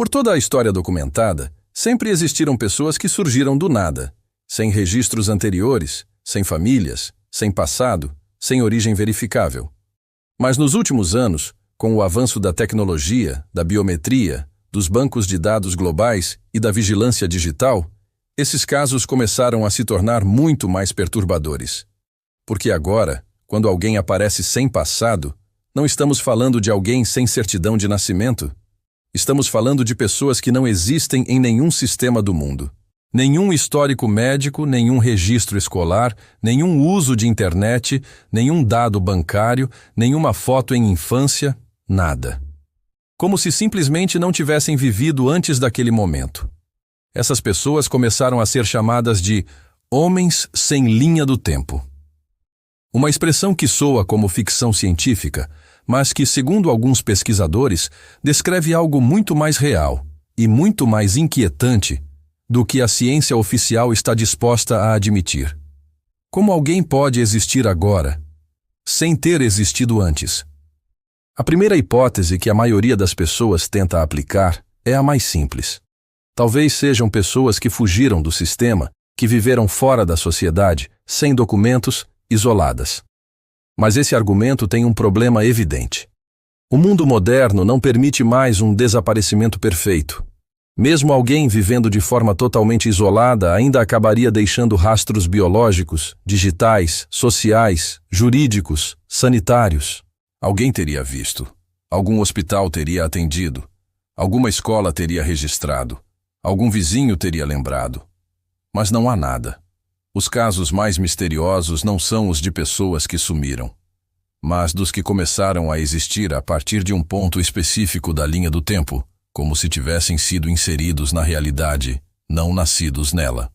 Por toda a história documentada, sempre existiram pessoas que surgiram do nada, sem registros anteriores, sem famílias, sem passado, sem origem verificável. Mas nos últimos anos, com o avanço da tecnologia, da biometria, dos bancos de dados globais e da vigilância digital, esses casos começaram a se tornar muito mais perturbadores. Porque agora, quando alguém aparece sem passado, não estamos falando de alguém sem certidão de nascimento. Estamos falando de pessoas que não existem em nenhum sistema do mundo. Nenhum histórico médico, nenhum registro escolar, nenhum uso de internet, nenhum dado bancário, nenhuma foto em infância, nada. Como se simplesmente não tivessem vivido antes daquele momento. Essas pessoas começaram a ser chamadas de homens sem linha do tempo. Uma expressão que soa como ficção científica, mas que, segundo alguns pesquisadores, descreve algo muito mais real e muito mais inquietante do que a ciência oficial está disposta a admitir. Como alguém pode existir agora, sem ter existido antes? A primeira hipótese que a maioria das pessoas tenta aplicar é a mais simples. Talvez sejam pessoas que fugiram do sistema, que viveram fora da sociedade, sem documentos, isoladas. Mas esse argumento tem um problema evidente. O mundo moderno não permite mais um desaparecimento perfeito. Mesmo alguém vivendo de forma totalmente isolada ainda acabaria deixando rastros biológicos, digitais, sociais, jurídicos, sanitários. Alguém teria visto. Algum hospital teria atendido. Alguma escola teria registrado. Algum vizinho teria lembrado. Mas não há nada. Os casos mais misteriosos não são os de pessoas que sumiram, mas dos que começaram a existir a partir de um ponto específico da linha do tempo, como se tivessem sido inseridos na realidade, não nascidos nela.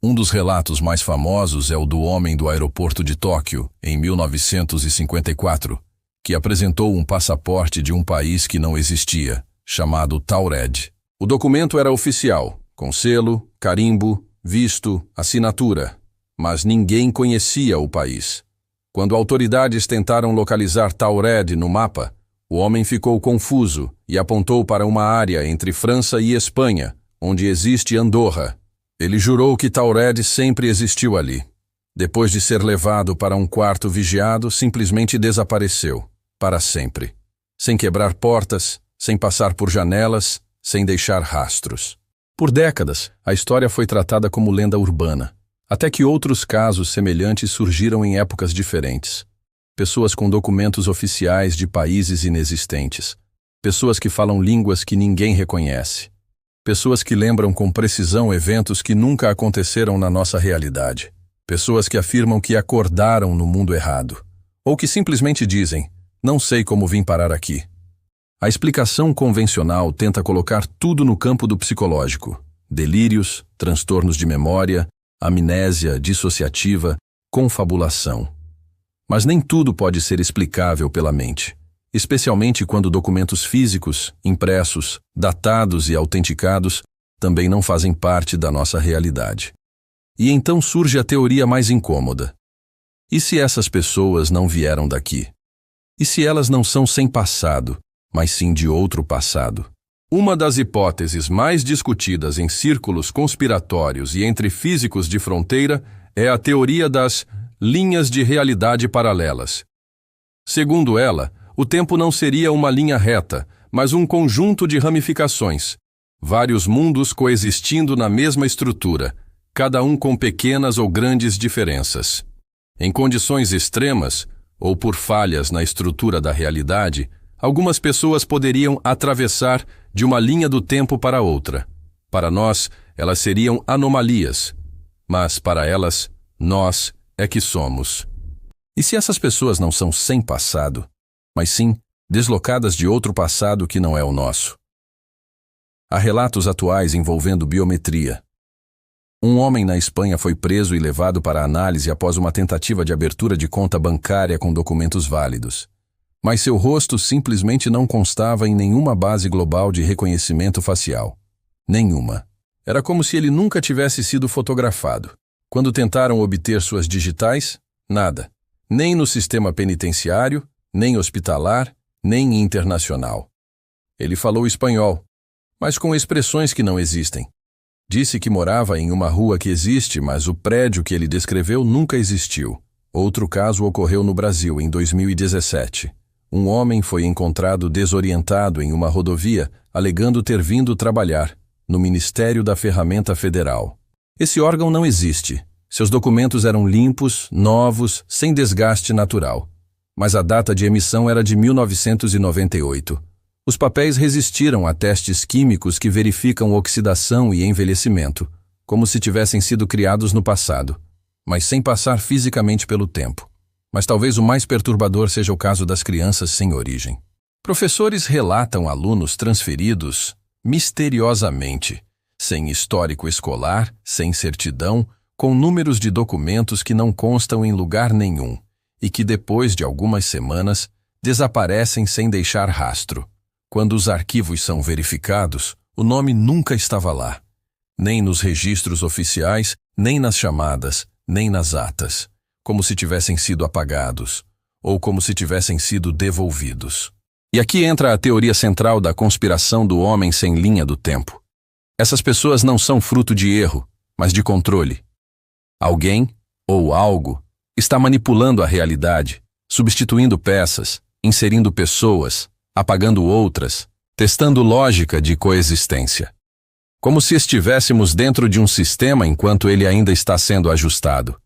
Um dos relatos mais famosos é o do homem do aeroporto de Tóquio, em 1954, que apresentou um passaporte de um país que não existia, chamado Taured. O documento era oficial, com selo, carimbo, visto, assinatura, mas ninguém conhecia o país. Quando autoridades tentaram localizar Taured no mapa, o homem ficou confuso e apontou para uma área entre França e Espanha, onde existe Andorra. Ele jurou que Taured sempre existiu ali. Depois de ser levado para um quarto vigiado, simplesmente desapareceu, para sempre. Sem quebrar portas, sem passar por janelas, sem deixar rastros. Por décadas, a história foi tratada como lenda urbana, até que outros casos semelhantes surgiram em épocas diferentes. Pessoas com documentos oficiais de países inexistentes. Pessoas que falam línguas que ninguém reconhece. Pessoas que lembram com precisão eventos que nunca aconteceram na nossa realidade. Pessoas que afirmam que acordaram no mundo errado. Ou que simplesmente dizem, não sei como vim parar aqui. A explicação convencional tenta colocar tudo no campo do psicológico. Delírios, transtornos de memória, amnésia dissociativa, confabulação. Mas nem tudo pode ser explicável pela mente, especialmente quando documentos físicos, impressos, datados e autenticados também não fazem parte da nossa realidade. E então surge a teoria mais incômoda. E se essas pessoas não vieram daqui? E se elas não são sem passado, mas sim de outro passado? Uma das hipóteses mais discutidas em círculos conspiratórios e entre físicos de fronteira é a teoria das linhas de realidade paralelas. Segundo ela, o tempo não seria uma linha reta, mas um conjunto de ramificações, vários mundos coexistindo na mesma estrutura, cada um com pequenas ou grandes diferenças. Em condições extremas, ou por falhas na estrutura da realidade, algumas pessoas poderiam atravessar de uma linha do tempo para outra. Para nós, elas seriam anomalias, mas para elas, nós é que somos. E se essas pessoas não são sem passado, mas sim deslocadas de outro passado que não é o nosso? Há relatos atuais envolvendo biometria. Um homem na Espanha foi preso e levado para análise após uma tentativa de abertura de conta bancária com documentos válidos. Mas seu rosto simplesmente não constava em nenhuma base global de reconhecimento facial. Nenhuma. Era como se ele nunca tivesse sido fotografado. Quando tentaram obter suas digitais, nada. Nem no sistema penitenciário, nem hospitalar, nem internacional. Ele falou espanhol, mas com expressões que não existem. Disse que morava em uma rua que existe, mas o prédio que ele descreveu nunca existiu. Outro caso ocorreu no Brasil, em 2017. Um homem foi encontrado desorientado em uma rodovia, alegando ter vindo trabalhar no Ministério da Ferramenta Federal. Esse órgão não existe. Seus documentos eram limpos, novos, sem desgaste natural. Mas a data de emissão era de 1998. Os papéis resistiram a testes químicos que verificam oxidação e envelhecimento, como se tivessem sido criados no passado, mas sem passar fisicamente pelo tempo. Mas talvez o mais perturbador seja o caso das crianças sem origem. Professores relatam alunos transferidos misteriosamente, sem histórico escolar, sem certidão, com números de documentos que não constam em lugar nenhum e que depois de algumas semanas desaparecem sem deixar rastro. Quando os arquivos são verificados, o nome nunca estava lá, nem nos registros oficiais, nem nas chamadas, nem nas atas, como se tivessem sido apagados, ou como se tivessem sido devolvidos. E aqui entra a teoria central da conspiração do homem sem linha do tempo. Essas pessoas não são fruto de erro, mas de controle. Alguém, ou algo, está manipulando a realidade, substituindo peças, inserindo pessoas, apagando outras, testando lógica de coexistência. Como se estivéssemos dentro de um sistema enquanto ele ainda está sendo ajustado.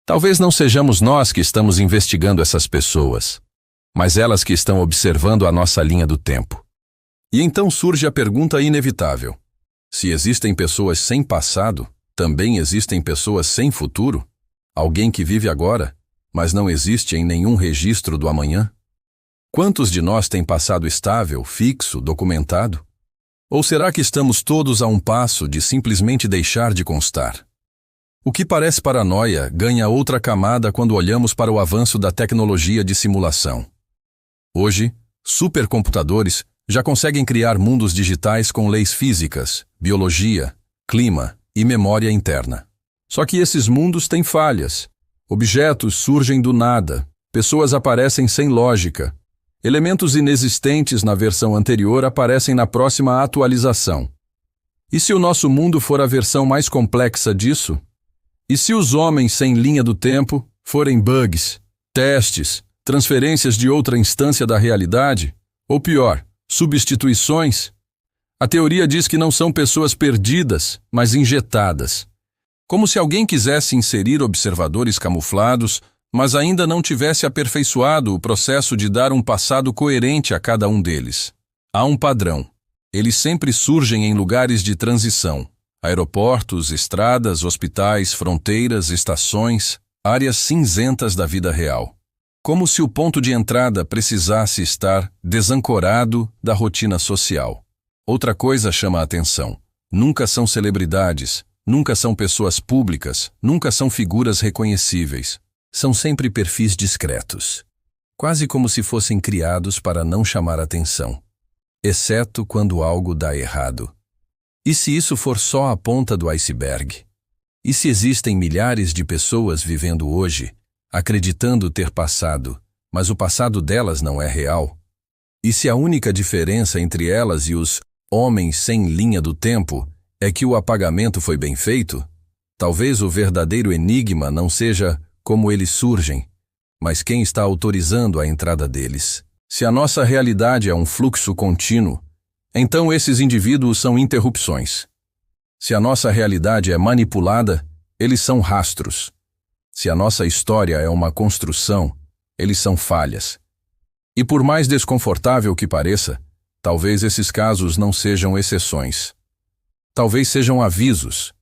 Talvez não sejamos nós que estamos investigando essas pessoas, mas elas que estão observando a nossa linha do tempo. E então surge a pergunta inevitável: se existem pessoas sem passado, também existem pessoas sem futuro? Alguém que vive agora, mas não existe em nenhum registro do amanhã? Quantos de nós têm passado estável, fixo, documentado? Ou será que estamos todos a um passo de simplesmente deixar de constar? O que parece paranoia ganha outra camada quando olhamos para o avanço da tecnologia de simulação. Hoje, supercomputadores já conseguem criar mundos digitais com leis físicas, biologia, clima e memória interna. Só que esses mundos têm falhas. Objetos surgem do nada, pessoas aparecem sem lógica. Elementos inexistentes na versão anterior aparecem na próxima atualização. E se o nosso mundo for a versão mais complexa disso? E se os homens sem linha do tempo forem bugs, testes, transferências de outra instância da realidade? Ou pior, substituições? A teoria diz que não são pessoas perdidas, mas injetadas. Como se alguém quisesse inserir observadores camuflados, mas ainda não tivesse aperfeiçoado o processo de dar um passado coerente a cada um deles. Há um padrão. Eles sempre surgem em lugares de transição. Aeroportos, estradas, hospitais, fronteiras, estações, áreas cinzentas da vida real. Como se o ponto de entrada precisasse estar desancorado da rotina social. Outra coisa chama a atenção. Nunca são celebridades, nunca são pessoas públicas, nunca são figuras reconhecíveis. São sempre perfis discretos, quase como se fossem criados para não chamar atenção, exceto quando algo dá errado. E se isso for só a ponta do iceberg? E se existem milhares de pessoas vivendo hoje, acreditando ter passado, mas o passado delas não é real? E se a única diferença entre elas e os homens sem linha do tempo é que o apagamento foi bem feito? Talvez o verdadeiro enigma não seja como eles surgem, mas quem está autorizando a entrada deles. Se a nossa realidade é um fluxo contínuo, então esses indivíduos são interrupções. Se a nossa realidade é manipulada, eles são rastros. Se a nossa história é uma construção, eles são falhas. E por mais desconfortável que pareça, talvez esses casos não sejam exceções. Talvez sejam avisos,